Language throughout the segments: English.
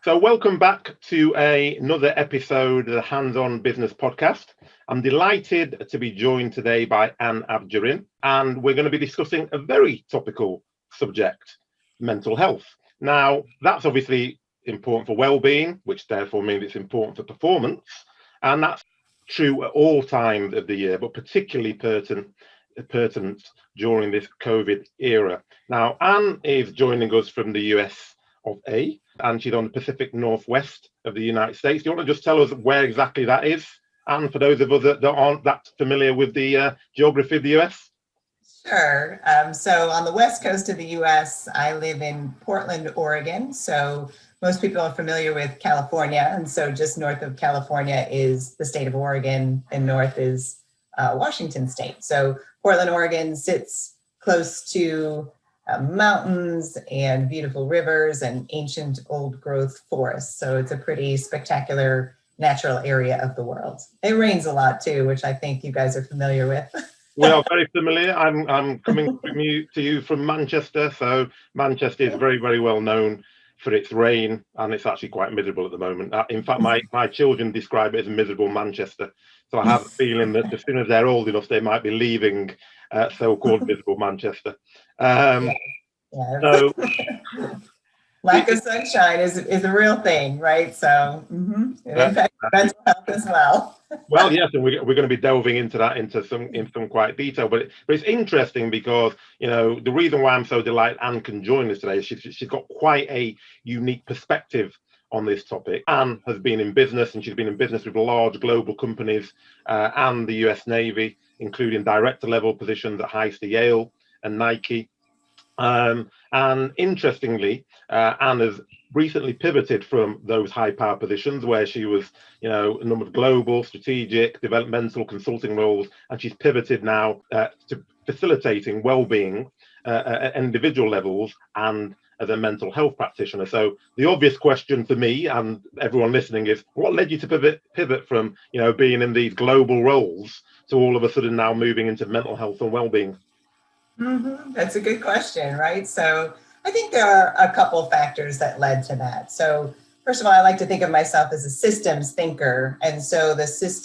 So welcome back to another episode of the Hands-On Business Podcast. I'm delighted to be joined today by Anne Avgerin, and we're going to be discussing a very topical subject, mental health. Now, that's obviously important for well-being, which therefore means it's important for performance, and that's true at all times of the year, but particularly pertinent during this COVID era. Now, Anne is joining us from the US of A, and she's on the Pacific Northwest of the United States. Do you want to just tell us where exactly that is? And for those of us that aren't that familiar with the geography of the US? Sure. So on the west coast of the US, I live in Portland, Oregon. So most people are familiar with California. And so just north of California is the state of Oregon, and north is Washington state. So Portland, Oregon sits close to mountains and beautiful rivers and ancient old growth forests. So it's a pretty spectacular natural area of the world. It rains a lot too, which I think you guys are familiar with. We are very familiar. I'm coming to you from Manchester. So Manchester is very, very well known for its rain, and it's actually quite miserable at the moment. In fact, my children describe it as a miserable Manchester. So I have a feeling that as soon as they're old enough, they might be leaving so-called miserable Manchester. So lack of sunshine is a real thing, right? So it impacts mental health as well. Well, yes, and we're going to be delving into that in some quite detail. But it's interesting because, you know, the reason why I'm so delighted Anne can join us today is she's got quite a unique perspective on this topic. Anne has been in business, and she's been in business with large global companies and the US Navy, including director level positions at Hyster-Yale and Nike. And interestingly, Anne has recently pivoted from those high power positions where she was, you know, a number of global, strategic, developmental consulting roles, and she's pivoted now to facilitating well-being at individual levels and as a mental health practitioner. So the obvious question for me and everyone listening is, what led you to pivot from, you know, being in these global roles to all of a sudden now moving into mental health and well-being? That's a good question, right? So I think there are a couple of factors that led to that. So first of all, I like to think of myself as a systems thinker. And so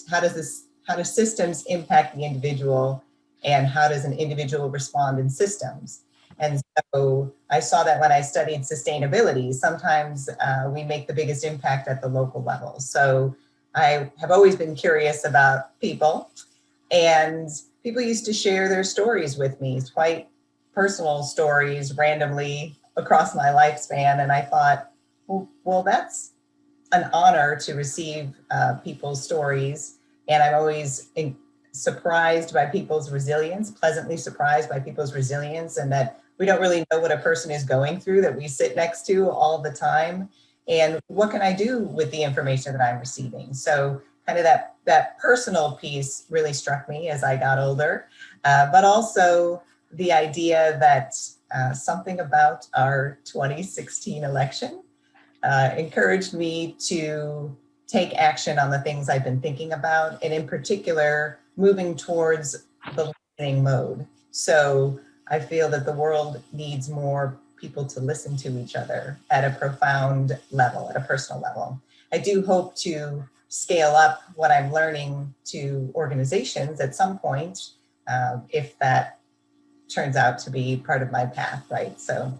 how do systems impact the individual, and how does an individual respond in systems? And so I saw that when I studied sustainability, sometimes we make the biggest impact at the local level. So I have always been curious about people, and people used to share their stories with me, quite personal stories randomly across my lifespan. And I thought, well, that's an honor to receive people's stories. And I'm always surprised by people's resilience, pleasantly surprised by people's resilience, and that we don't really know what a person is going through that we sit next to all the time. And what can I do with the information that I'm receiving? So kind of that personal piece really struck me as I got older, but also the idea that something about our 2016 election encouraged me to take action on the things I've been thinking about, and in particular, moving towards the listening mode. So I feel that the world needs more people to listen to each other at a profound level, at a personal level. I do hope to scale up what I'm learning to organizations at some point, if that turns out to be part of my path, right? So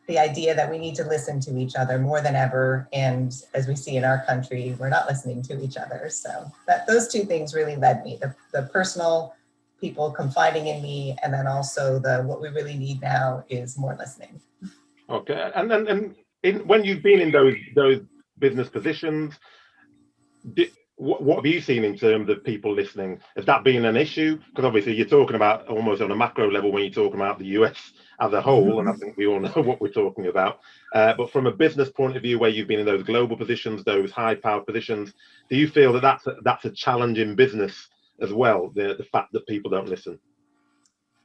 the idea that we need to listen to each other more than ever, and as we see in our country, we're not listening to each other. So those two things really led me, the personal, people confiding in me, and then also what we really need now is more listening. Okay, and when you've been in those business positions, what have you seen in terms of people listening? Has that been an issue? Because obviously you're talking about almost on a macro level when you're talking about the US as a whole, and I think we all know what we're talking about. But from a business point of view, where you've been in those global positions, those high-power positions, do you feel that that's a challenge in business as well, the fact that people don't listen?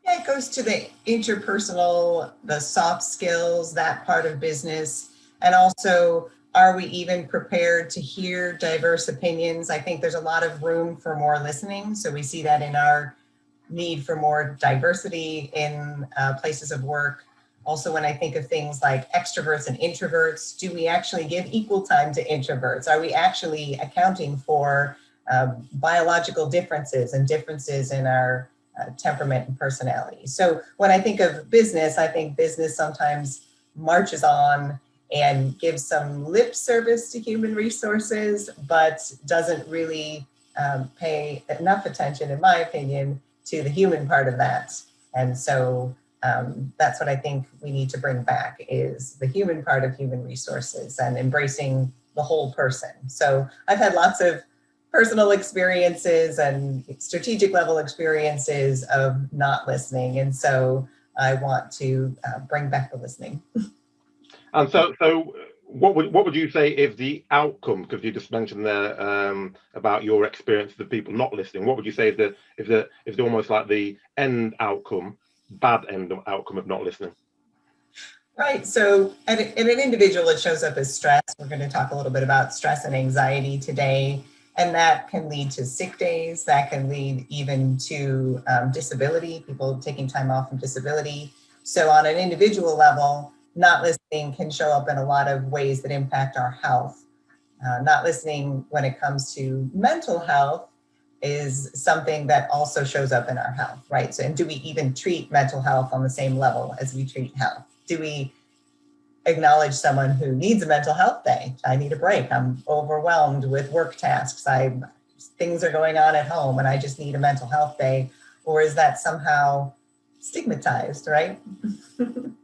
Yeah, it goes to the interpersonal, the soft skills, that part of business, and also, are we even prepared to hear diverse opinions? I think there's a lot of room for more listening. So we see that in our need for more diversity in places of work. Also, when I think of things like extroverts and introverts, do we actually give equal time to introverts? Are we actually accounting for biological differences and differences in our temperament and personality? So when I think of business, I think business sometimes marches on and gives some lip service to human resources, but doesn't really pay enough attention, in my opinion, to the human part of that. And so that's what I think we need to bring back, is the human part of human resources and embracing the whole person. So I've had lots of personal experiences and strategic level experiences of not listening. And so I want to bring back the listening. And so what would you say is the outcome? Because you just mentioned there about your experience of people not listening. What would you say is the almost like the end outcome, bad end outcome of not listening? Right. So in an individual, it shows up as stress. We're going to talk a little bit about stress and anxiety today. And that can lead to sick days. That can lead even to disability, people taking time off from disability. So on an individual level, not listening can show up in a lot of ways that impact our health. Not listening when it comes to mental health is something that also shows up in our health, right? So, and do we even treat mental health on the same level as we treat health? Do we acknowledge someone who needs a mental health day? I need a break. I'm overwhelmed with work tasks. Things are going on at home and I just need a mental health day. Or is that somehow stigmatized, right?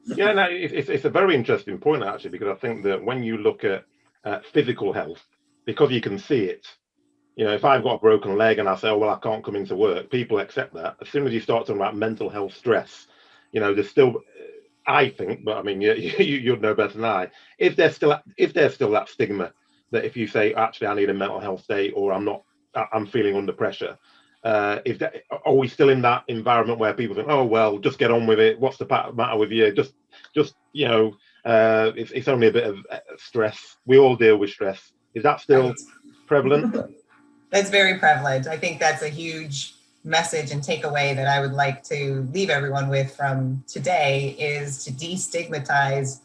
Yeah, no, it's a very interesting point, actually, because I think that when you look at physical health, because you can see it, if I've got a broken leg and I say, oh, well, I can't come into work, people accept that. As soon as you start talking about mental health stress, there's still, I think, but I mean, you'd know better than I, if there's still that stigma that if you say, actually, I need a mental health day, or I'm feeling under pressure, are we still in that environment where people think, oh, well, just get on with it, what's the matter with you, just it's only a bit of stress, we all deal with stress? Is that still prevalent? That's very prevalent. I think that's a huge message and takeaway that I would like to leave everyone with from today, is to destigmatize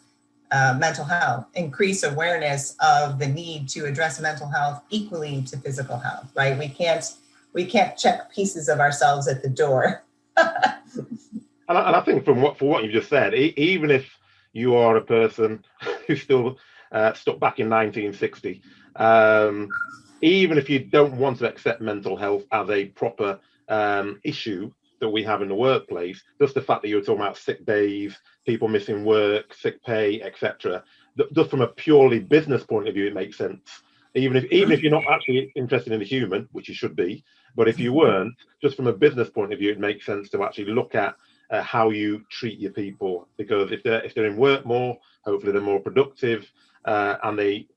mental health, increase awareness of the need to address mental health equally to physical health, right? We can't check pieces of ourselves at the door. And I think for what you just said, even if you are a person who's still stuck back in 1960, even if you don't want to accept mental health as a proper issue that we have in the workplace, just the fact that you're talking about sick days, people missing work, sick pay, etc., just from a purely business point of view, it makes sense. Even if you're not actually interested in the human, which you should be, but if you weren't, just from a business point of view, it makes sense to actually look at how you treat your people, because if they're in work more, hopefully they're more productive and they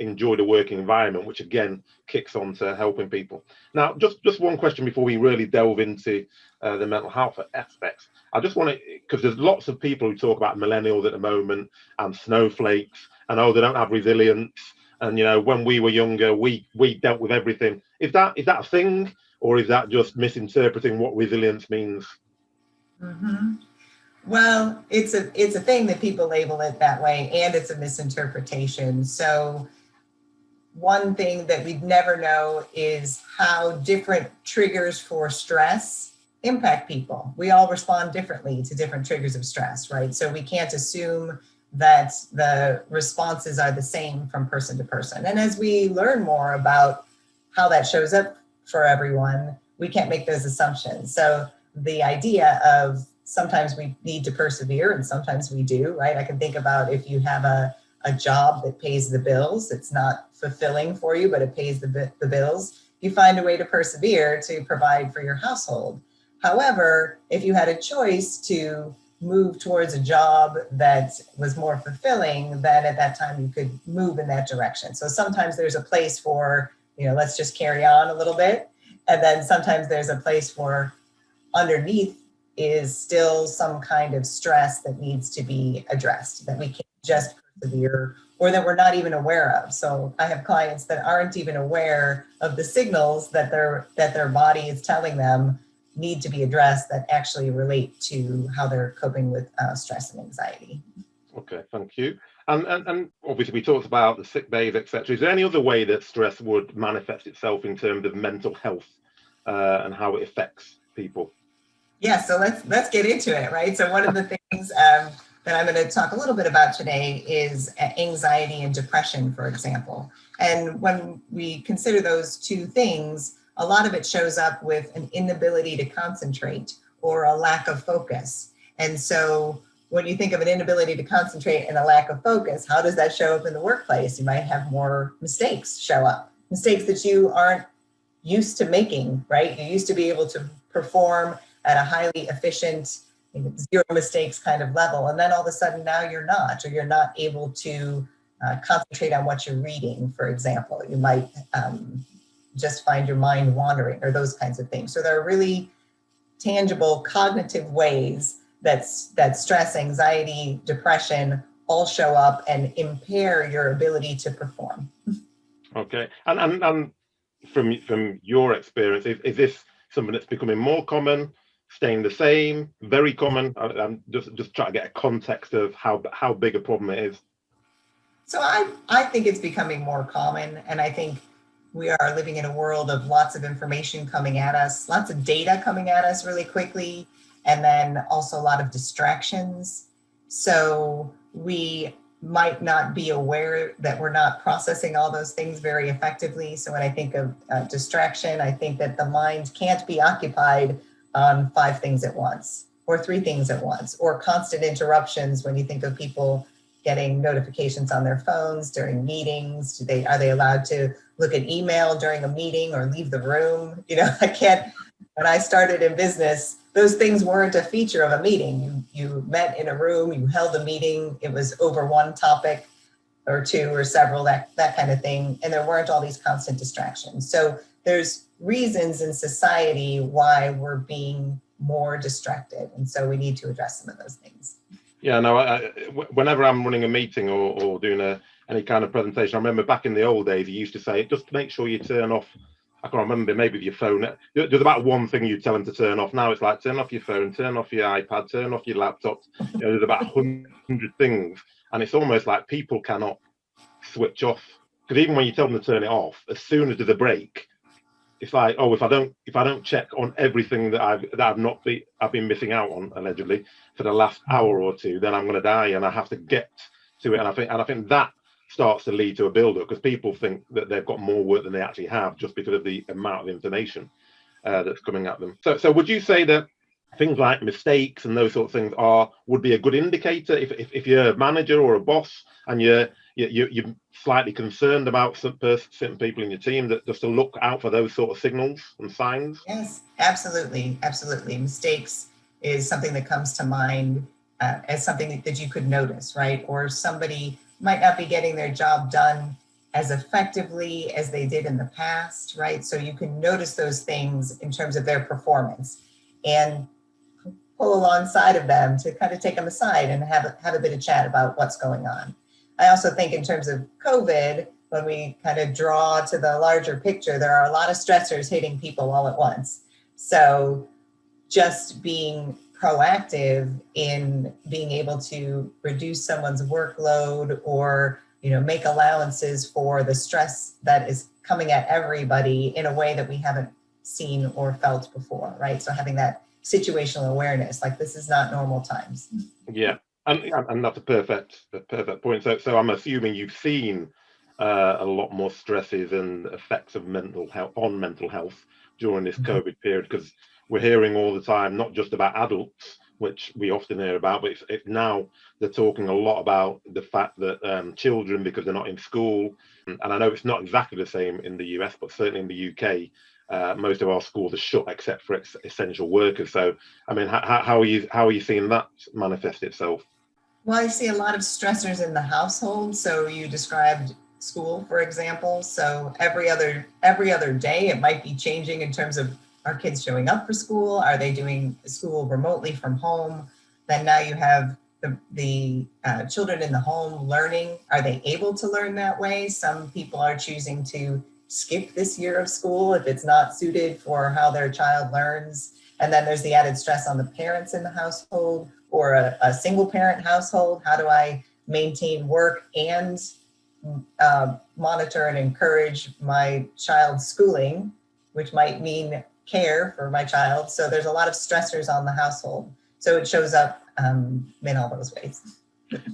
enjoy the working environment, which again kicks on to helping people. Now, just one question before we really delve into the mental health aspects. I just want to, because there's lots of people who talk about millennials at the moment and snowflakes, and oh, they don't have resilience, and when we were younger, we dealt with everything. Is that a thing, or is that just misinterpreting what resilience means? Mm-hmm. Well, it's a thing that people label it that way, and it's a misinterpretation. So one thing that we'd never know is how different triggers for stress impact people. We all respond differently to different triggers of stress, right? So we can't assume that the responses are the same from person to person. And as we learn more about how that shows up for everyone, we can't make those assumptions. So the idea of sometimes we need to persevere and sometimes we do, right? I can think about if you have a job that pays the bills, it's not fulfilling for you, but it pays the bills. You find a way to persevere to provide for your household. However, if you had a choice to move towards a job that was more fulfilling, then at that time you could move in that direction. So sometimes there's a place for, let's just carry on a little bit. And then sometimes there's a place for underneath is still some kind of stress that needs to be addressed, that we can't just persevere or that we're not even aware of. So I have clients that aren't even aware of the signals that their body is telling them need to be addressed that actually relate to how they're coping with stress and anxiety. Okay, thank you. And obviously we talked about the sick days, etc. Is there any other way that stress would manifest itself in terms of mental health and how it affects people? Yeah, so let's get into it, right? So one of the things that I'm going to talk a little bit about today is anxiety and depression, for example. And when we consider those two things, a lot of it shows up with an inability to concentrate or a lack of focus. And so when you think of an inability to concentrate and a lack of focus, how does that show up in the workplace? You might have more mistakes show up, mistakes that you aren't used to making, right? You used to be able to perform at a highly efficient, zero mistakes kind of level. And then all of a sudden now you're not, or you're not able to concentrate on what you're reading, for example. You might just find your mind wandering or those kinds of things. So there are really tangible cognitive ways that stress, anxiety, depression all show up and impair your ability to perform. Okay, and from your experience, is this something that's becoming more common, staying the same, very common? I'm just trying to get a context of how big a problem it is. So I think it's becoming more common, and I think we are living in a world of lots of information coming at us, lots of data coming at us really quickly, and then also a lot of distractions. So we might not be aware that we're not processing all those things very effectively. So when I think of distraction, I think that the mind can't be occupied on 5 things at once or 3 things at once, or constant interruptions when you think of people getting notifications on their phones during meetings. Are they allowed to look at email during a meeting or leave the room? When I started in business, those things weren't a feature of a meeting. You met in a room, you held a meeting, it was over one topic or 2 or several, that kind of thing. And there weren't all these constant distractions. So there's reasons in society why we're being more distracted. And so we need to address some of those things. Yeah, no, whenever I'm running a meeting or doing any kind of presentation, I remember back in the old days, you used to say, just make sure you turn off, I can't remember, maybe your phone. There's about one thing you tell them to turn off. Now it's like, turn off your phone, turn off your iPad, turn off your laptop. There's about 100 things. And it's almost like people cannot switch off. Because even when you tell them to turn it off, as soon as there's a break, it's like, oh, if I don't check on everything that I've been missing out on allegedly for the last hour or 2, then I'm going to die, and I have to get to it. And I think that starts to lead to a build-up, because people think that they've got more work than they actually have just because of the amount of information that's coming at them. So would you say that things like mistakes and those sort of things would be a good indicator if you're a manager or a boss and you're slightly concerned about certain people in your team, that just to look out for those sort of signals and signs? Yes, absolutely. Mistakes is something that comes to mind as something that you could notice, right? Or somebody might not be getting their job done as effectively as they did in the past, right? So you can notice those things in terms of their performance and pull alongside of them to kind of take them aside and have a bit of chat about what's going on. I also think in terms of COVID, when we kind of draw to the larger picture, there are a lot of stressors hitting people all at once. So just being proactive in being able to reduce someone's workload or make allowances for the stress that is coming at everybody in a way that we haven't seen or felt before, right? So having that situational awareness, like this is not normal times. Yeah, and that's a perfect point. So I'm assuming you've seen a lot more stresses and effects of mental health during this COVID period, because we're hearing all the time, not just about adults, which we often hear about, but it's now they're talking a lot about the fact that children, because they're not in school, and I know it's not exactly the same in the US, but certainly in the UK, most of our schools are shut except for essential workers. So, I mean, how are you seeing that manifest itself? Well, I see a lot of stressors in the household. So you described school, for example. So every other day, it might be changing in terms of, are kids showing up for school? Are they doing school remotely from home? Then now you have the children in the home learning. Are they able to learn that way? Some people are choosing to skip this year of school if it's not suited for how their child learns. And then there's the added stress on the parents in the household, or a single parent household. How do I maintain work and monitor and encourage my child's schooling, which might mean care for my child? So there's a lot of stressors on the household. So it shows up in all those ways.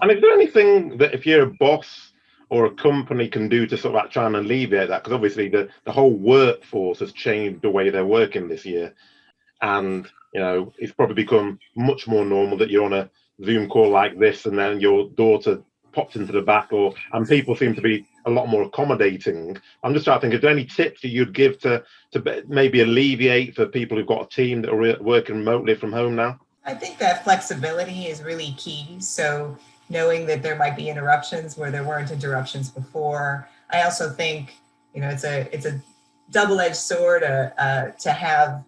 And is there anything that, if you're a boss or a company, can do to sort of try and alleviate that? Because obviously the whole workforce has changed the way they're working this year. And, you know, it's probably become much more normal that you're on a Zoom call like this and then your daughter pops into the back, and people seem to be a lot more accommodating. I'm just trying to think, are there any tips that you'd give to maybe alleviate for people who've got a team that are working remotely from home now? I think that flexibility is really key. So knowing that there might be interruptions where there weren't interruptions before. I also think, you know, it's a double-edged sword to have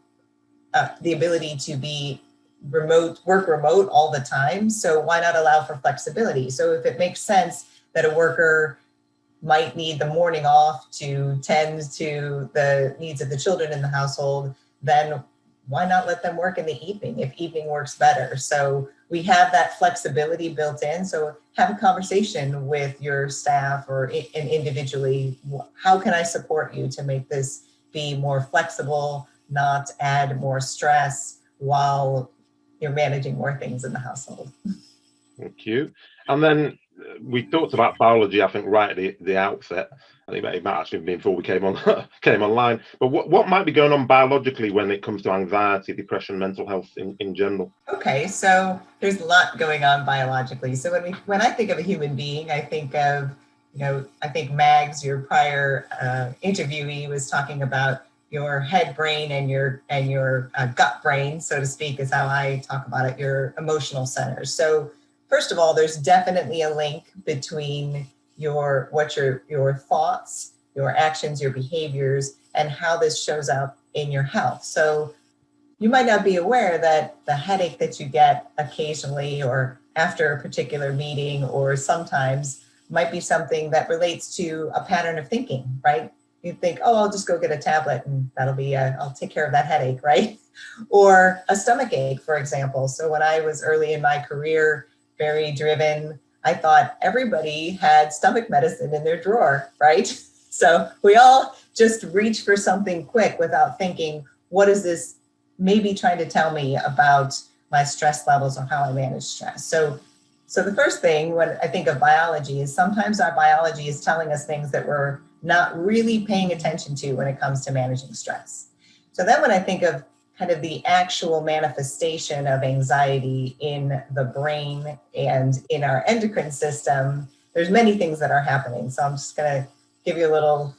the ability to be work remote all the time. So why not allow for flexibility? So if it makes sense that a worker might need the morning off to tend to the needs of the children in the household, then why not let them work in the evening if evening works better? So we have that flexibility built in. So have a conversation with your staff and individually, how can I support you to make this be more flexible, not add more stress while you're managing more things in the household? Thank you. And then we talked about biology, I think, right at the outset. I think it might actually have been before we came online. But what might be going on biologically when it comes to anxiety, depression, mental health in general? Okay, so there's a lot going on biologically. So when I think of a human being, I think of, I think Mags, your prior interviewee, was talking about your head brain and your gut brain, so to speak, is how I talk about it, your emotional centers. So first of all, there's definitely a link between your thoughts, your actions, your behaviors, and how this shows up in your health. So you might not be aware that the headache that you get occasionally or after a particular meeting or sometimes might be something that relates to a pattern of thinking, right? You think, oh, I'll just go get a tablet and I'll take care of that headache, right? Or a stomach ache, for example. So when I was early in my career, very driven, I thought everybody had stomach medicine in their drawer, right? So we all just reach for something quick without thinking, what is this maybe trying to tell me about my stress levels or how I manage stress? So the first thing when I think of biology is sometimes our biology is telling us things that we're not really paying attention to when it comes to managing stress. So then when I think of kind of the actual manifestation of anxiety in the brain and in our endocrine system, there's many things that are happening. So I'm just going to give you a little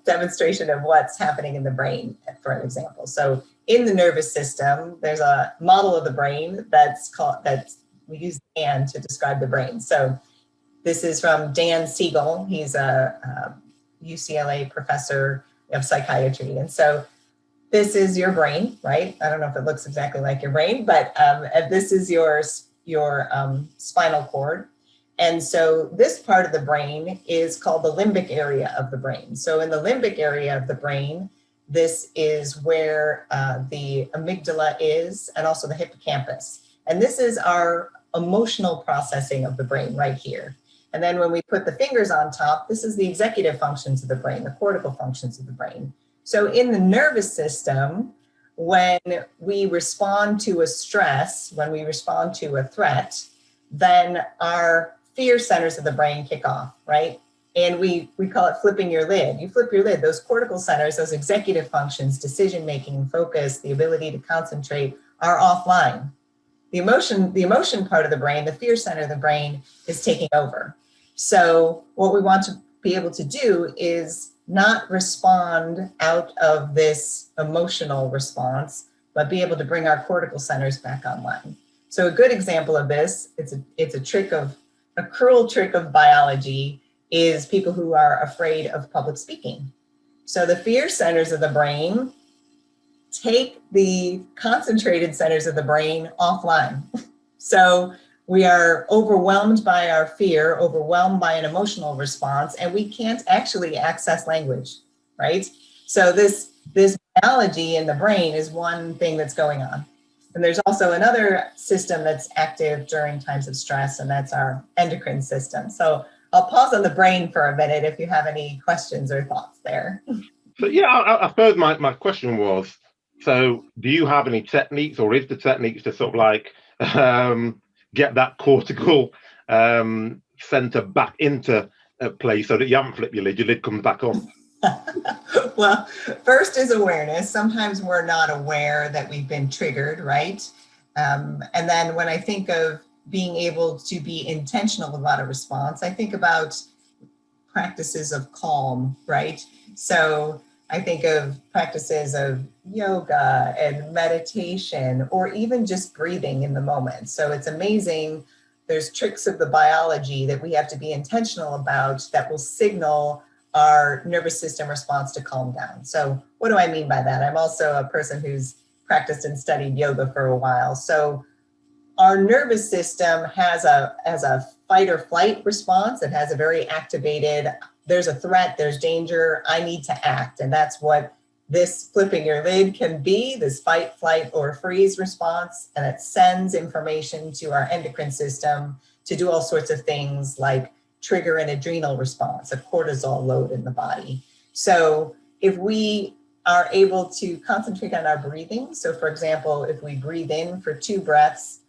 demonstration of what's happening in the brain, for an example. So in the nervous system, there's a model of the brain that we use Dan to describe the brain. So this is from Dan Siegel. He's a UCLA professor of psychiatry. And so this is your brain, right? I don't know if it looks exactly like your brain, but this is your spinal cord. And so this part of the brain is called the limbic area of the brain. So in the limbic area of the brain, this is where the amygdala is, and also the hippocampus. And this is our emotional processing of the brain right here. And then when we put the fingers on top, this is the executive functions of the brain, the cortical functions of the brain. So in the nervous system, when we respond to a stress, when we respond to a threat, then our fear centers of the brain kick off, right? And we call it flipping your lid. You flip your lid, those cortical centers, those executive functions, decision-making, focus, the ability to concentrate are offline. The emotion part of the brain, the fear center of the brain is taking over. So what we want to be able to do is not respond out of this emotional response, but be able to bring our cortical centers back online. So a good example of this, it's a cruel trick of biology, is people who are afraid of public speaking. So the fear centers of the brain take the concentrated centers of the brain offline. So we are overwhelmed by our fear, overwhelmed by an emotional response, and we can't actually access language, right? So this this biology in the brain is one thing that's going on. And there's also another system that's active during times of stress, and that's our endocrine system. So I'll pause on the brain for a minute if you have any questions or thoughts there. So yeah, I suppose my question was, so do you have any techniques, or is the techniques to sort of like get that cortical center back into place so that you haven't flipped your lid comes back on? Well, first is awareness. Sometimes we're not aware that we've been triggered, right? And then when I think of being able to be intentional about a response, I think about practices of calm, right? So I think of practices of yoga and meditation, or even just breathing in the moment. So it's amazing. There's tricks of the biology that we have to be intentional about that will signal our nervous system response to calm down. So what do I mean by that? I'm also a person who's practiced and studied yoga for a while. So our nervous system has a fight or flight response. It has a very activated, there's a threat, there's danger, I need to act. And that's what this flipping your lid can be, this fight, flight, or freeze response. And it sends information to our endocrine system to do all sorts of things like trigger an adrenal response, a cortisol load in the body. So if we are able to concentrate on our breathing, so for example, if we breathe in for 2 counts,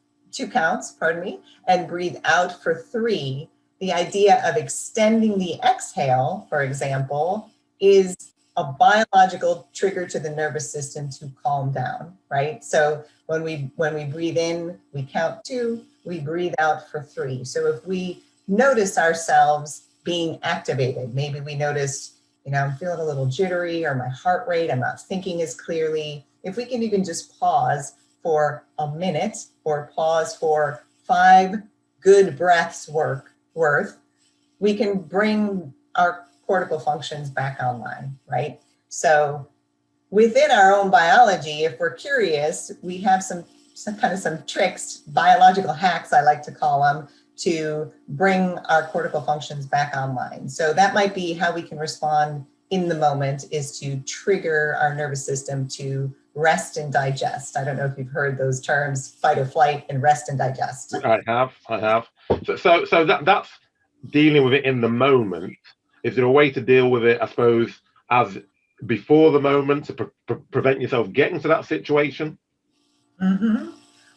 and breathe out for 3, the idea of extending the exhale, for example, is a biological trigger to the nervous system to calm down, right? So when we breathe in, we count 2, we breathe out for 3. So if we notice ourselves being activated, maybe we notice, I'm feeling a little jittery, or my heart rate, I'm not thinking as clearly. If we can even just pause for a minute, or pause for 5 good breaths worth, we can bring our cortical functions back online, right? So within our own biology, if we're curious, we have some tricks, biological hacks, I like to call them, to bring our cortical functions back online. So that might be how we can respond in the moment, is to trigger our nervous system to rest and digest. I don't know if you've heard those terms, fight or flight and rest and digest. I have. So that's dealing with it in the moment. Is there a way to deal with it, I suppose, as before the moment to prevent yourself getting to that situation? Mm-hmm.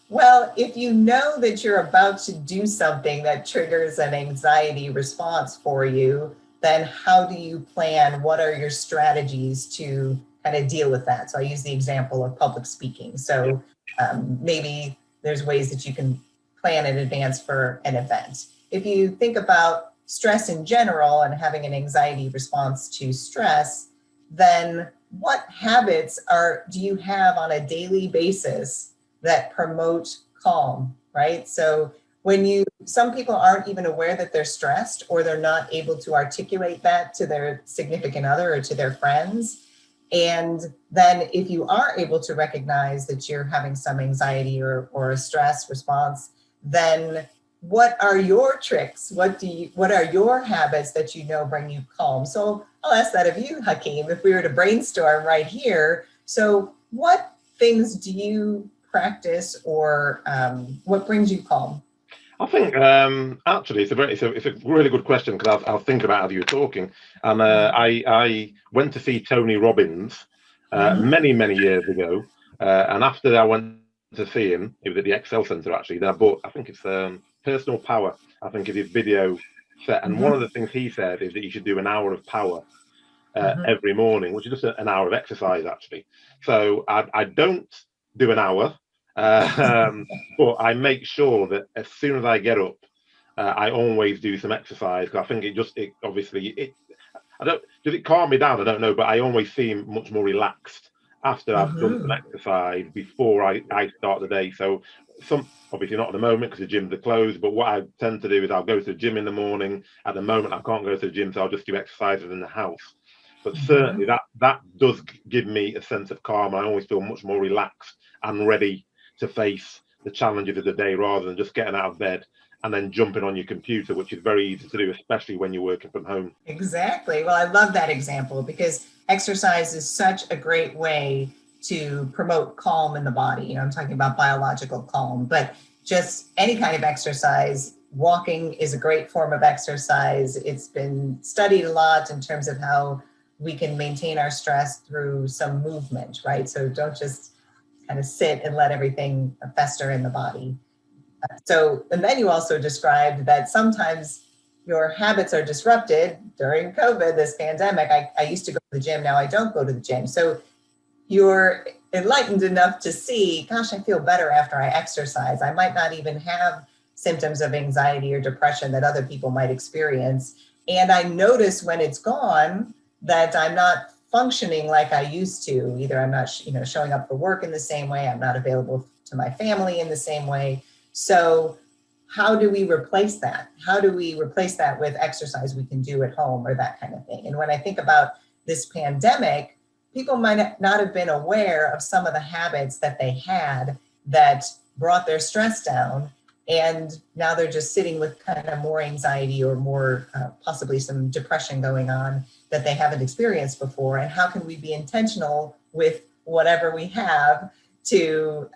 Well, if you know that you're about to do something that triggers an anxiety response for you, then how do you plan? What are your strategies to kind of deal with that? So I use the example of public speaking. So maybe there's ways that you can plan in advance for an event. If you think about stress in general and having an anxiety response to stress, then what habits do you have on a daily basis that promote calm, right? So some people aren't even aware that they're stressed, or they're not able to articulate that to their significant other or to their friends. And then if you are able to recognize that you're having some anxiety or a stress response, then what are your tricks? What are your habits that bring you calm? So I'll ask that of you, Hakeem, if we were to brainstorm right here. So what things do you practice, or what brings you calm? I think actually it's a really good question, because I was thinking about how you were talking, and I went to see Tony Robbins many years ago, and after I went to see him, it was at the Excel Center actually. Then I bought, I think it's Personal Power, I think is his video set, and one of the things he said is that you should do an hour of power every morning, which is just an hour of exercise actually. So I don't do an hour. But I make sure that as soon as I get up, I always do some exercise, because I think does it calm me down? I don't know, but I always seem much more relaxed after I've done some exercise before I start the day. So obviously not at the moment because the gyms are closed, but what I tend to do is I'll go to the gym in the morning. At the moment I can't go to the gym, so I'll just do exercises in the house. But certainly that does give me a sense of calm. I always feel much more relaxed and ready to face the challenges of the day, rather than just getting out of bed and then jumping on your computer, which is very easy to do, especially when you're working from home. Exactly. Well, I love that example, because exercise is such a great way to promote calm in the body. You know, I'm talking about biological calm, but just any kind of exercise. Walking is a great form of exercise. It's been studied a lot in terms of how we can maintain our stress through some movement, right? So don't just kind of sit and let everything fester in the body. So, and then you also described that sometimes your habits are disrupted during COVID, this pandemic. I used to go to the gym, now I don't go to the gym. So you're enlightened enough to see, gosh, I feel better after I exercise. I might not even have symptoms of anxiety or depression that other people might experience. And I notice when it's gone that I'm not functioning like I used to. Either I'm not, showing up for work in the same way, I'm not available to my family in the same way. So how do we replace that? How do we replace that with exercise we can do at home or that kind of thing? And when I think about this pandemic, people might not have been aware of some of the habits that they had that brought their stress down. And now they're just sitting with kind of more anxiety or more possibly some depression going on that they haven't experienced before. And how can we be intentional with whatever we have to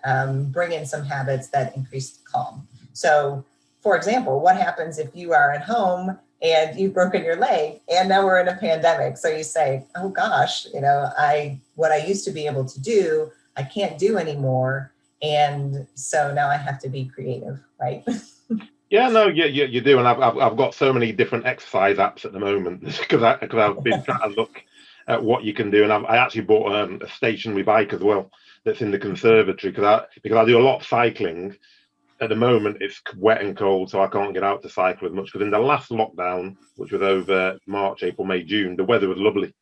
bring in some habits that increase calm? So, for example, what happens if you are at home and you've broken your leg and now we're in a pandemic? So you say, oh gosh, what I used to be able to do, I can't do anymore. And so now I have to be creative, right? Yeah, no, you do, and I've got so many different exercise apps at the moment because I've been trying to look at what you can do, and I actually bought a stationary bike as well that's in the conservatory because I do a lot of cycling. At the moment, it's wet and cold, so I can't get out to cycle as much. Because in the last lockdown, which was over March, April, May, June, the weather was lovely.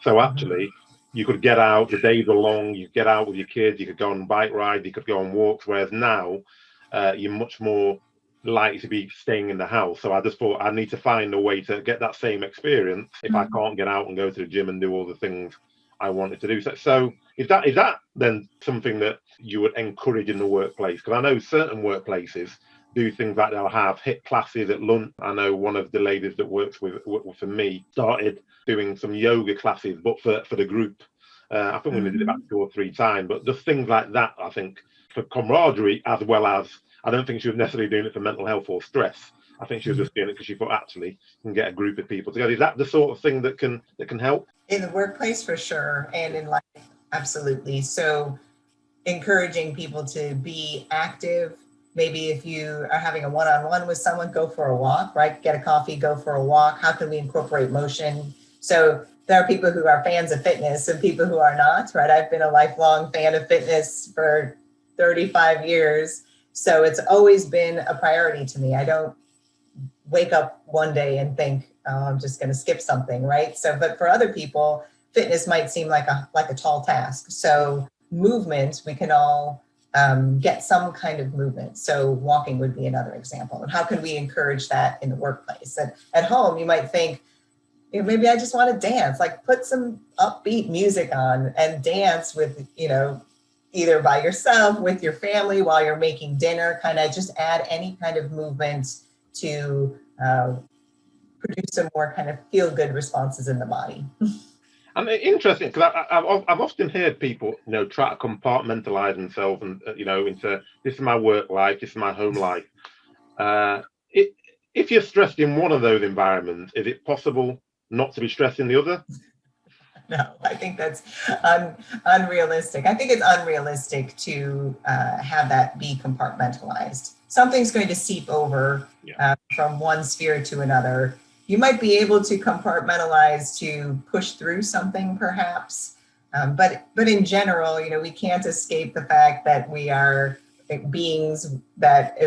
So actually, you could get out. The days are long. You get out with your kids. You could go on bike rides. You could go on walks. Whereas now, you're much more likely to be staying in the house. So I just thought I need to find a way to get that same experience if I can't get out and go to the gym and do all the things I wanted to do. So is that then something that you would encourage in the workplace? Because I know certain workplaces do things like they'll have HIIT classes at lunch. I know one of the ladies that works with for me started doing some yoga classes, but for the group. I think we did it about 2 or 3 times, but just things like that, I think, for camaraderie, as well as, I don't think she was necessarily doing it for mental health or stress. I think she was just doing it because she thought actually you can get a group of people together. Is that the sort of thing that can help? In the workplace, for sure, and in life, absolutely. So encouraging people to be active. Maybe if you are having a one-on-one with someone, go for a walk, right? Get a coffee, go for a walk. How can we incorporate motion? So there are people who are fans of fitness and people who are not, right? I've been a lifelong fan of fitness for 35 years. So it's always been a priority to me. I don't wake up one day and think, oh, I'm just going to skip something, right? So, but for other people, fitness might seem like a tall task. So movement, we can all get some kind of movement. So walking would be another example. And how can we encourage that in the workplace? And at home, you might think, maybe I just want to dance, like put some upbeat music on and dance with, either by yourself, with your family, while you're making dinner, kind of just add any kind of movement to produce some more kind of feel-good responses in the body. And interesting, because I've often heard people, try to compartmentalize themselves and, into this is my work life, this is my home life. If you're stressed in one of those environments, is it possible not to be stressed in the other? No, I think that's unrealistic. I think it's unrealistic to have that be compartmentalized. Something's going to seep over from one sphere to another. You might be able to compartmentalize to push through something, perhaps, but in general, we can't escape the fact that we are beings that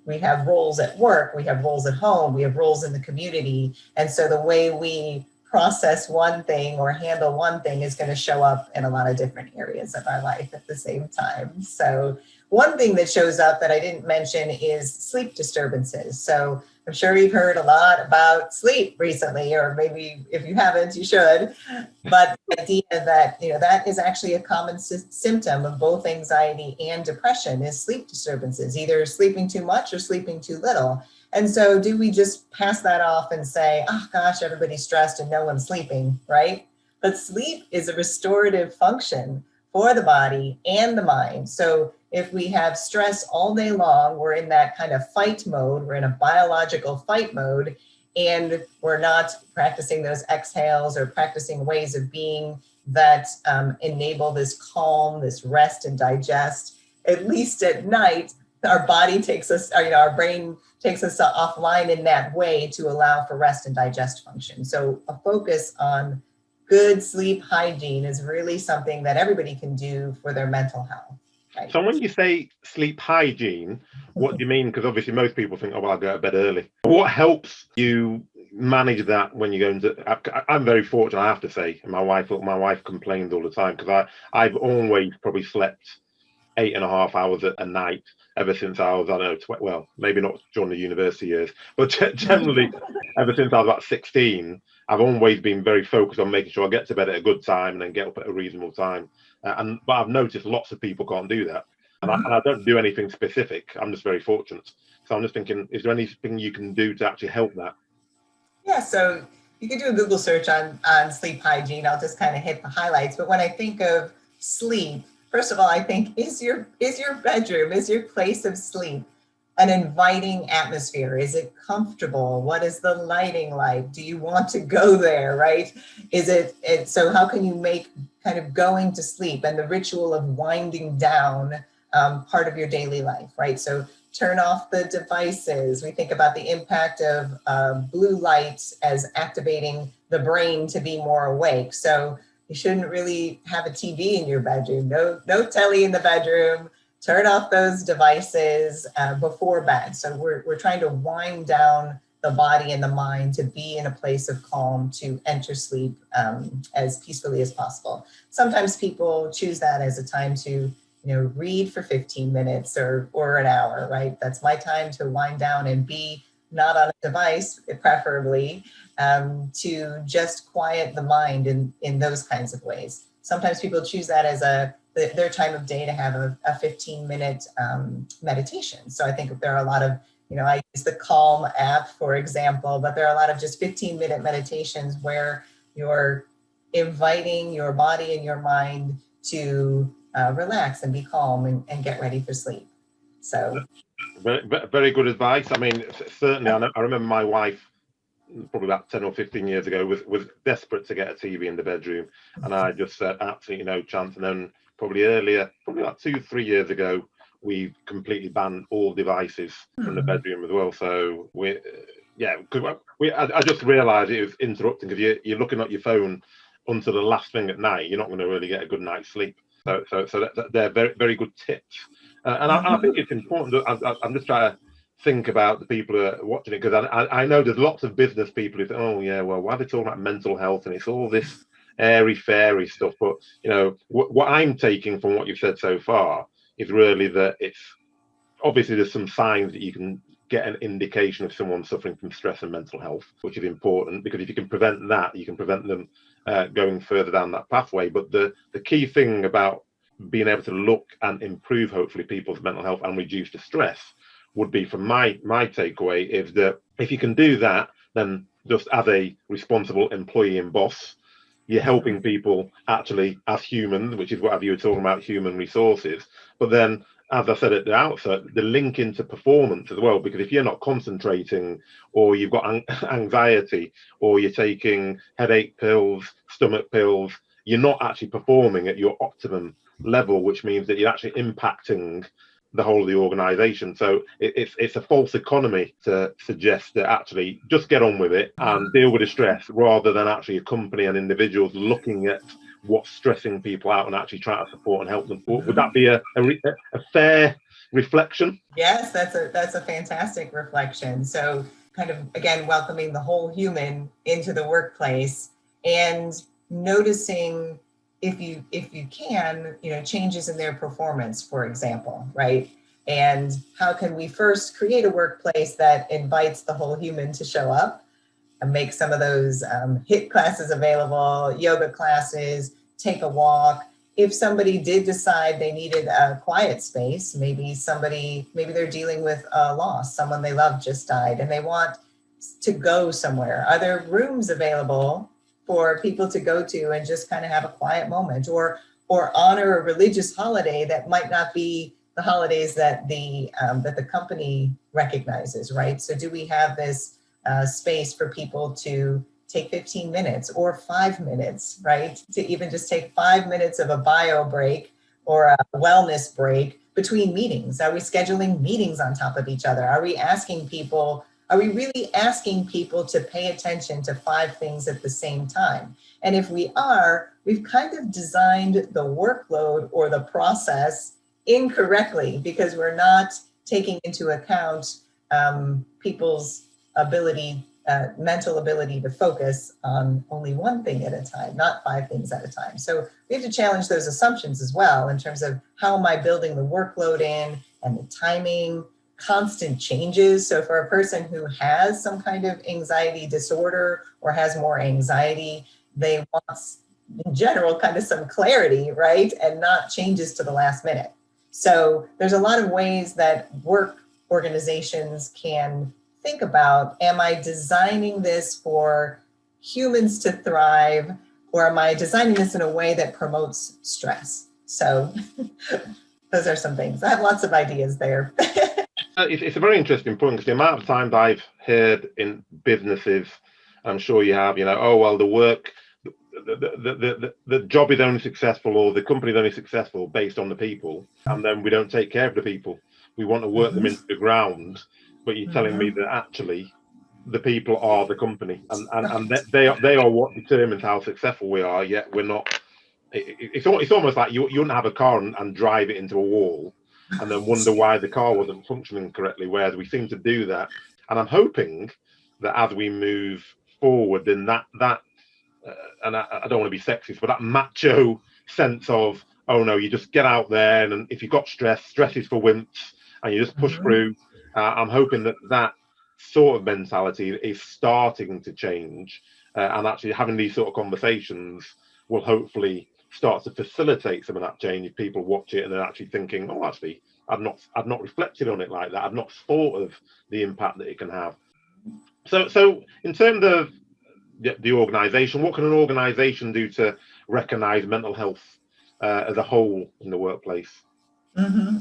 we have roles at work, we have roles at home, we have roles in the community, and so the way we process one thing or handle one thing is going to show up in a lot of different areas of our life at the same time. So one thing that shows up that I didn't mention is sleep disturbances. So I'm sure you've heard a lot about sleep recently, or maybe if you haven't, you should. But the idea that, that is actually a common symptom of both anxiety and depression is sleep disturbances, either sleeping too much or sleeping too little. And so do we just pass that off and say, oh gosh, everybody's stressed and no one's sleeping, right? but sleep is a restorative function for the body and the mind. So if we have stress all day long, we're in that kind of fight mode, we're in a biological fight mode, and we're not practicing those exhales or practicing ways of being that enable this calm, this rest and digest. At least at night, our body takes us, or, our brain takes us offline in that way to allow for rest and digest function. So a focus on good sleep hygiene is really something that everybody can do for their mental health. Right? So when you say sleep hygiene, what do you mean? Because obviously most people think, oh, well, I'll go to bed early. What helps you manage that when you go into? I'm very fortunate, I have to say. My wife complains all the time because I've always probably slept 8.5 hours a night ever since I was, I don't know, well, maybe not during the university years, but generally ever since I was about 16, I've always been very focused on making sure I get to bed at a good time and then get up at a reasonable time. But I've noticed lots of people can't do that. And I don't do anything specific. I'm just very fortunate. So I'm just thinking, is there anything you can do to actually help that? Yeah, so you can do a Google search on sleep hygiene. I'll just kind of hit the highlights. But when I think of sleep, first of all, I think, is your bedroom, is your place of sleep an inviting atmosphere? Is it comfortable? What is the lighting like? Do you want to go there, right? Is it so how can you make kind of going to sleep and the ritual of winding down part of your daily life, right? So turn off the devices. We think about the impact of blue light as activating the brain to be more awake. So you shouldn't really have a TV in your bedroom. No telly in the bedroom. Turn off those devices before bed. So we're trying to wind down the body and the mind to be in a place of calm to enter sleep as peacefully as possible. Sometimes people choose that as a time to read for 15 minutes or an hour, right? That's my time to wind down and be not on a device, preferably, to just quiet the mind in those kinds of ways. Sometimes people choose that as their time of day to have a 15-minute meditation. So I think there are a lot of, I use the Calm app, for example, but there are a lot of just 15-minute meditations where you're inviting your body and your mind to relax and be calm and get ready for sleep. So very good advice. I mean, certainly, I remember my wife probably about 10 or 15 years ago was desperate to get a TV in the bedroom, and I just said absolutely no chance. And then probably like 2-3 years ago, we completely banned all devices from the bedroom as well. So I just realised it was interrupting because you're looking at your phone until the last thing at night. You're not going to really get a good night's sleep. So they're very, very good tips. And I think it's important. I'm just trying to think about the people who are watching it, because I know there's lots of business people who think, oh yeah, well, why are they talking about mental health and it's all this airy fairy stuff? But what I'm taking from what you've said so far is really that it's obviously there's some signs that you can get an indication of someone suffering from stress and mental health, which is important, because if you can prevent that, you can prevent them going further down that pathway. But the key thing about being able to look and improve, hopefully, people's mental health and reduce the stress would be, from my takeaway, is that if you can do that, then just as a responsible employee and boss, you're helping people actually as humans, which is what you were talking about, human resources. But then, as I said at the outset, the link into performance as well, because if you're not concentrating, or you've got anxiety, or you're taking headache pills, stomach pills, you're not actually performing at your optimum level, which means that you're actually impacting the whole of the organization. So it's a false economy to suggest that actually just get on with it and deal with the stress, rather than actually a company and individuals looking at what's stressing people out and actually trying to support and help them. Would that be a fair reflection? Yes, that's a fantastic reflection. So kind of, again, welcoming the whole human into the workplace and noticing if you can, changes in their performance, for example, right? And how can we first create a workplace that invites the whole human to show up and make some of those HIIT classes available, yoga classes, take a walk. If somebody did decide they needed a quiet space, maybe they're dealing with a loss, someone they love just died, and they want to go somewhere. Are there rooms available for people to go to and just kind of have a quiet moment, or honor a religious holiday that might not be the holidays that the company recognizes, right? So do we have this space for people to take 15 minutes or 5 minutes, right? To even just take 5 minutes of a bio break or a wellness break between meetings. Are we scheduling meetings on top of each other? Are we really asking people to pay attention to 5 things at the same time? And if we are, we've kind of designed the workload or the process incorrectly, because we're not taking into account people's ability, mental ability to focus on only one thing at a time, not 5 things at a time. So we have to challenge those assumptions as well in terms of how am I building the workload in, and the timing, constant changes. So for a person who has some kind of anxiety disorder or has more anxiety, they want, in general, kind of some clarity, right? And not changes to the last minute. So there's a lot of ways that work organizations can think about, am I designing this for humans to thrive, or am I designing this in a way that promotes stress? So those are some things. I have lots of ideas there. It's a very interesting point, because the amount of times I've heard in businesses, I'm sure you have, oh, well, the job is only successful, or the company is only successful based on the people, and then we don't take care of the people. We want to work them into the ground, but you're telling me that actually the people are the company, and they are what determines how successful we are. Yet we're not. It's almost like you wouldn't have a car and drive it into a wall and then wonder why the car wasn't functioning correctly, whereas we seem to do that. And I'm hoping that as we move forward, then that and I don't want to be sexist, but that macho sense of, oh no, you just get out there, and if you've got stress is for wimps, and you just push through. I'm hoping that sort of mentality is starting to change, and actually having these sort of conversations will hopefully start to facilitate some of that change if people watch it and they're actually thinking, oh, actually, I've not reflected on it like that. I've not thought of the impact that it can have. So in terms of the organization, what can an organization do to recognize mental health as a whole in the workplace?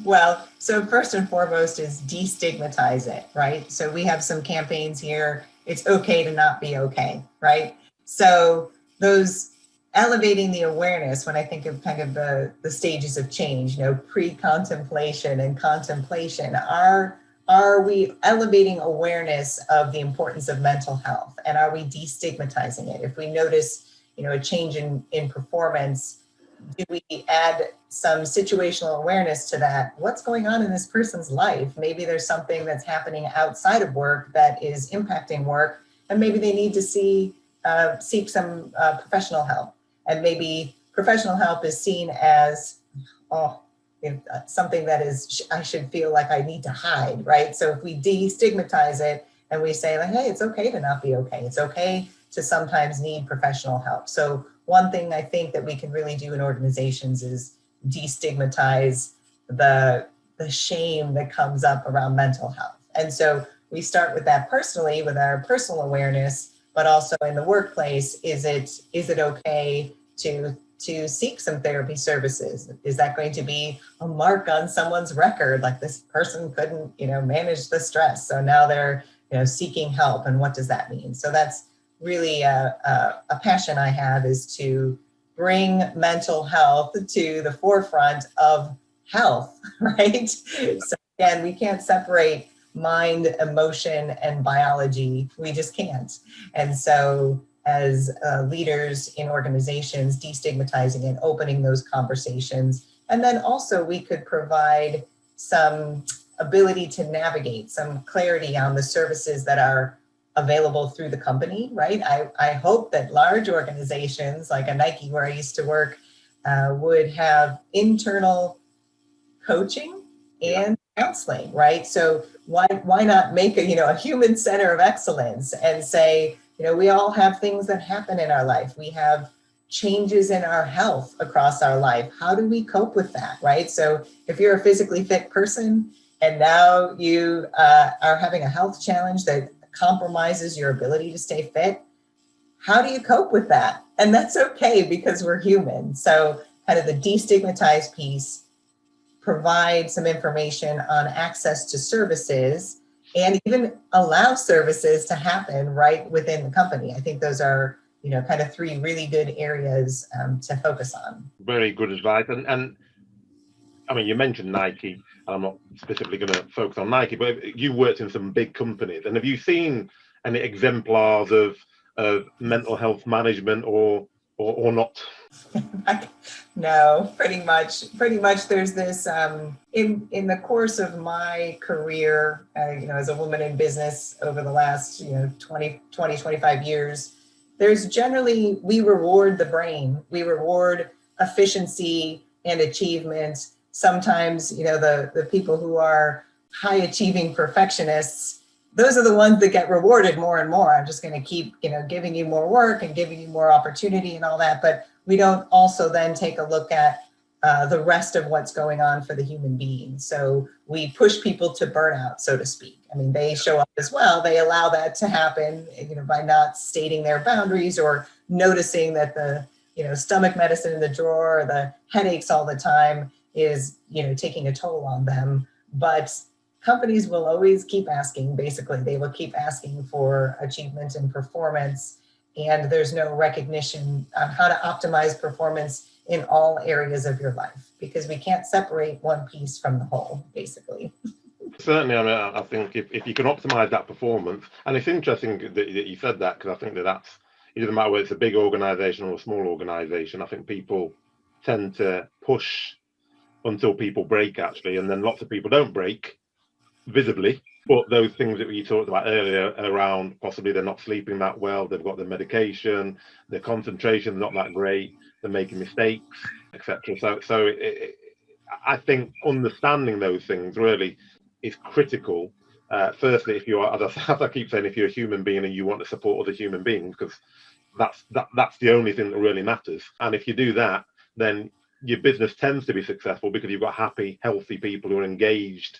Well, so first and foremost is destigmatize it, right? So we have some campaigns here. It's okay to not be okay, right? So those elevating the awareness, when I think of kind of the stages of change, pre-contemplation and contemplation, are we elevating awareness of the importance of mental health? And are we destigmatizing it? If we notice, a change in performance, do we add some situational awareness to that? What's going on in this person's life? Maybe there's something that's happening outside of work that is impacting work, and maybe they need to seek some professional help. And maybe professional help is seen as, something that is, I should feel like I need to hide, right? So if we destigmatize it and we say, like, hey, it's okay to not be okay. It's okay to sometimes need professional help. So one thing I think that we can really do in organizations is destigmatize the shame that comes up around mental health. And so we start with that personally, with our personal awareness, but also in the workplace, is it okay to seek some therapy services? Is that going to be a mark on someone's record? Like, this person couldn't, manage the stress, so now they're, seeking help. And what does that mean? So that's really a passion I have, is to bring mental health to the forefront of health, right? So again, we can't separate mind, emotion, and biology. We just can't. And so as leaders in organizations, destigmatizing and opening those conversations. And then also we could provide some ability to navigate, some clarity on the services that are available through the company, right? I hope that large organizations like a Nike, where I used to work, would have internal coaching and counseling, right? So why not make a human center of excellence and say, we all have things that happen in our life. We have changes in our health across our life. How do we cope with that, right? So if you're a physically fit person and now you are having a health challenge that compromises your ability to stay fit, how do you cope with that? And that's okay because we're human. So kind of the destigmatized piece, provide some information on access to services and even allow services to happen right within the company. I think those are, kind of three really good areas to focus on. Very good advice. And I mean, you mentioned Nike, and I'm not specifically going to focus on Nike, but you worked in some big companies. And have you seen any exemplars of mental health management or not? No, pretty much there's this in the course of my career, as a woman in business over the last 25 years, there's generally, we reward the brain, we reward efficiency and achievement. Sometimes the people who are high achieving perfectionists, those are the ones that get rewarded more and more. I'm just going to keep giving you more work and giving you more opportunity and all that, but we don't also then take a look at the rest of what's going on for the human being. So we push people to burnout, so to speak. I mean, they show up as well. They allow that to happen, by not stating their boundaries or noticing that the, stomach medicine in the drawer, the headaches all the time is, taking a toll on them. But companies will always keep asking, basically, they will keep asking for achievement and performance. And there's no recognition on how to optimize performance in all areas of your life, because we can't separate one piece from the whole, basically. Certainly, I mean, I think if you can optimize that performance, and it's interesting that you said that, because I think that's, it doesn't matter whether it's a big organization or a small organization, I think people tend to push until people break, actually, and then lots of people don't break visibly. But those things that we talked about earlier around possibly they're not sleeping that well, they've got the medication, their concentration's not that great, they're making mistakes, etc. So I think understanding those things really is critical. Firstly, if you are, as I keep saying, if you're a human being and you want to support other human beings, because that's the only thing that really matters. And if you do that, then your business tends to be successful because you've got happy, healthy people who are engaged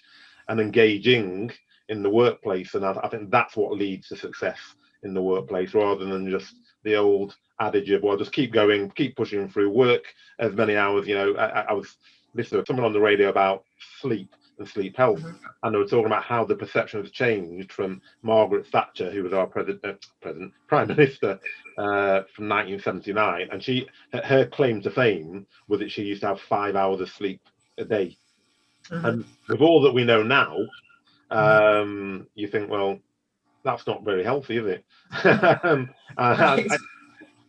and engaging in the workplace. And I think that's what leads to success in the workplace, rather than just the old adage of, well, just keep going, keep pushing through, work as many hours. I was listening to someone on the radio about sleep and sleep health, and they were talking about how the perception has changed from Margaret Thatcher, who was our prime minister from 1979, and her claim to fame was that she used to have 5 hours of sleep a day. And with all that we know now, you think, well, that's not very healthy, is it?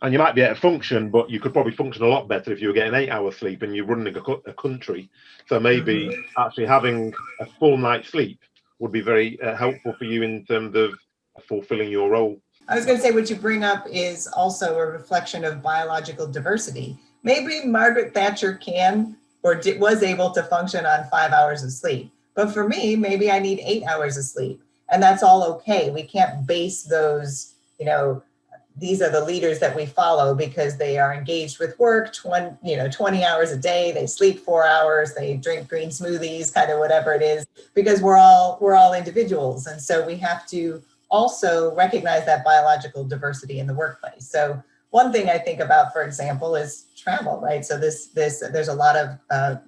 And you might be able to function, but you could probably function a lot better if you were getting 8 hours sleep and you're running a country. So maybe actually having a full night's sleep would be very helpful for you in terms of fulfilling your role. I was going to say, what you bring up is also a reflection of biological diversity. Maybe Margaret Thatcher can or was able to function on 5 hours of sleep. But for me, maybe I need 8 hours of sleep. And that's all okay. We can't base those, these are the leaders that we follow because they are engaged with work 20 hours a day, they sleep 4 hours, they drink green smoothies, kind of whatever it is, because we're all individuals. And so we have to also recognize that biological diversity in the workplace. So one thing I think about, for example, is travel, right? So there's a lot of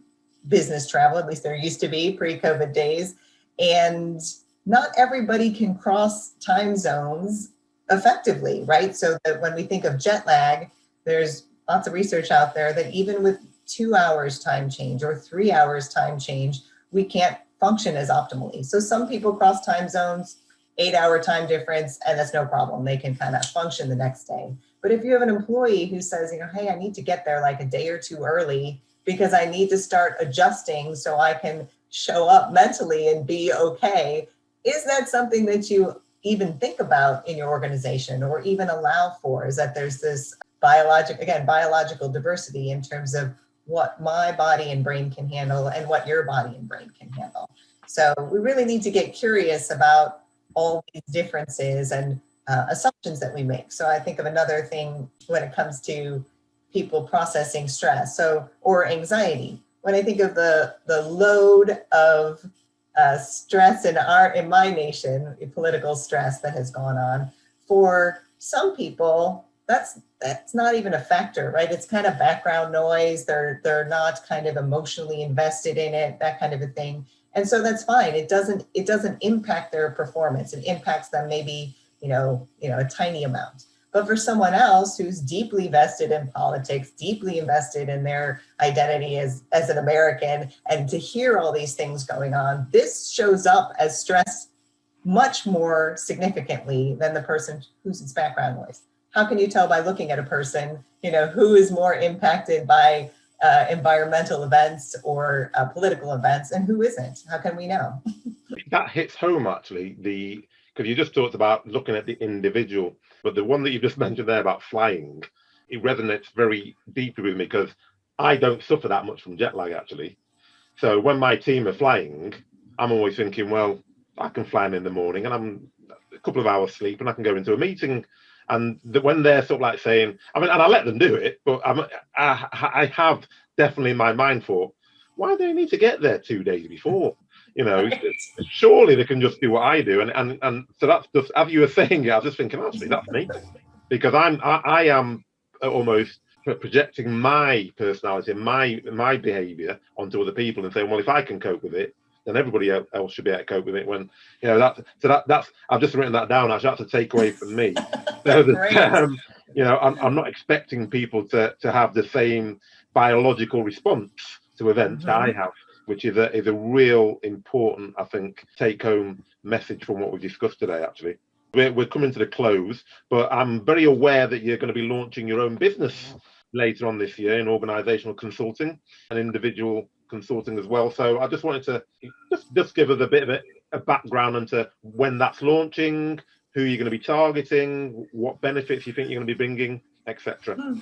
business travel, at least there used to be pre-COVID days, and not everybody can cross time zones effectively, right? So that when we think of jet lag, there's lots of research out there that even with 2 hours time change or 3 hours time change, we can't function as optimally. So some people cross time zones, 8 hour time difference, and that's no problem. They can kind of function the next day. But if you have an employee who says, hey, I need to get there like a day or two early because I need to start adjusting so I can show up mentally and be okay, is that something that you even think about in your organization or even allow for? Is that there's this biological diversity in terms of what my body and brain can handle and what your body and brain can handle. So we really need to get curious about all these differences and assumptions that we make. So I think of another thing when it comes to people processing stress, or anxiety. When I think of the load of stress in my nation, political stress that has gone on, for some people, that's not even a factor, right? It's kind of background noise. They're not kind of emotionally invested in it, that kind of a thing. And so that's fine. It doesn't impact their performance. It impacts them maybe, a tiny amount. But for someone else who's deeply vested in politics, deeply invested in their identity as an American, and to hear all these things going on, this shows up as stress much more significantly than the person who's its background noise. How can you tell by looking at a person, who is more impacted by environmental events or political events and who isn't? How can we know? That hits home actually, because you just talked about looking at the individual, but the one that you just mentioned there about flying, it resonates very deeply with me because I don't suffer that much from jet lag actually. So when my team are flying, I'm always thinking, well, I can fly in the morning and I'm a couple of hours sleep and I can go into a meeting. And when they're sort of like saying, and I let them do it, but I have definitely in my mind thought, why do they need to get there 2 days before? Right. Surely they can just do what I do. And so that's just, as you were saying, I was just thinking, actually, that's me. Because I am almost projecting my personality and my behavior onto other people and saying, well, if I can cope with it, then everybody else should be able to cope with it. When that's I've just written that down. Actually, that's a takeaway from me. So that, I'm not expecting people to have the same biological response to events that I have, which is a real important, I think, take home message from what we've discussed today. Actually, we're coming to the close, but I'm very aware that you're going to be launching your own business later on this year in organizational consulting and individual consulting as well. So I just wanted to just give us a bit of a background into when that's launching, who you're going to be targeting, what benefits you think you're going to be bringing, etc.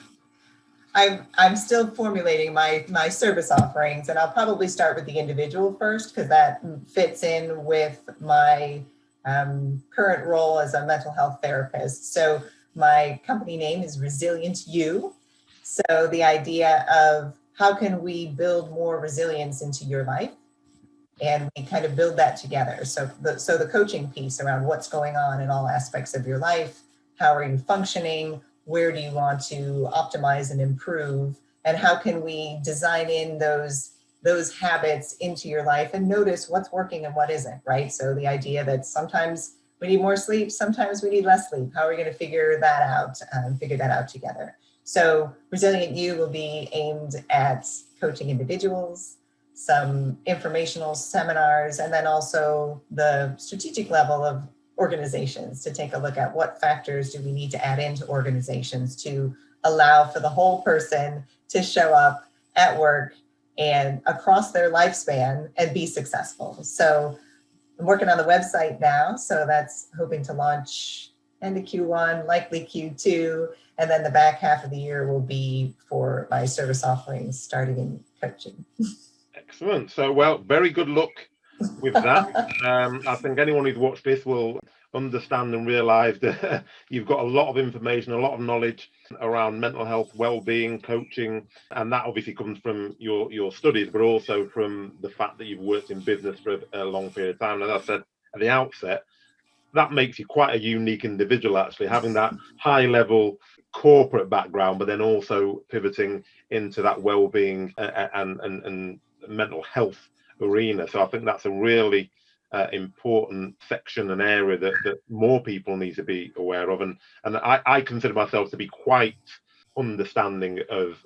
I'm still formulating my service offerings, and I'll probably start with the individual first because that fits in with my current role as a mental health therapist. So my company name is Resilient You. So the idea of how can we build more resilience into your life, and we kind of build that together. So the coaching piece around what's going on in all aspects of your life, how are you functioning, where do you want to optimize and improve, and how can we design in those habits into your life and notice what's working and what isn't, right? So the idea that sometimes we need more sleep, sometimes we need less sleep. How are we going to figure that out together? So Resilient You will be aimed at coaching individuals, some informational seminars, and then also the strategic level of organizations to take a look at what factors do we need to add into organizations to allow for the whole person to show up at work and across their lifespan and be successful. So I'm working on the website now, so that's hoping to launch end of Q1, likely Q2, and then the back half of the year will be for my service offerings starting in coaching. Excellent. So, well, very good luck with that. I think anyone who's watched this will understand and realize that you've got a lot of information, a lot of knowledge around mental health, well-being, coaching, and that obviously comes from your studies, but also from the fact that you've worked in business for a long period of time. And as I said at the outset, that makes you quite a unique individual, actually, having that high level corporate background, but then also pivoting into that well-being and mental health arena. So I think that's a really important section and area that more people need to be aware of. And I consider myself to be quite understanding of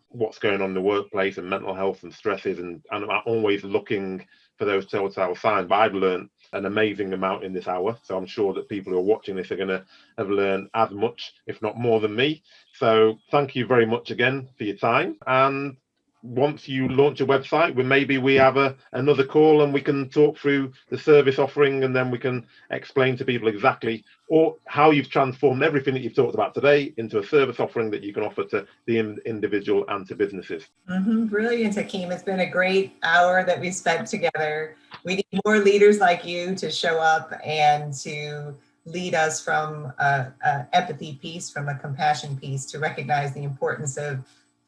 what's going on in the workplace and mental health and stresses, and I'm always looking for those telltale signs. But I've learned an amazing amount in this hour, so I'm sure that people who are watching this are going to have learned as much, if not more, than me. So thank you very much again for your time. And once you launch a website, maybe we have another call and we can talk through the service offering, and then we can explain to people exactly or how you've transformed everything that you've talked about today into a service offering that you can offer to the individual and to businesses. Brilliant, Hakeem. It's been a great hour that we spent together. We need more leaders like you to show up and to lead us from an empathy piece, from a compassion piece, to recognize the importance of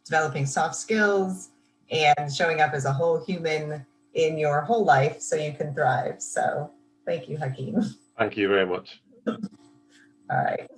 developing soft skills and showing up as a whole human in your whole life so you can thrive. So thank you, Hakeem. Thank you very much. All right.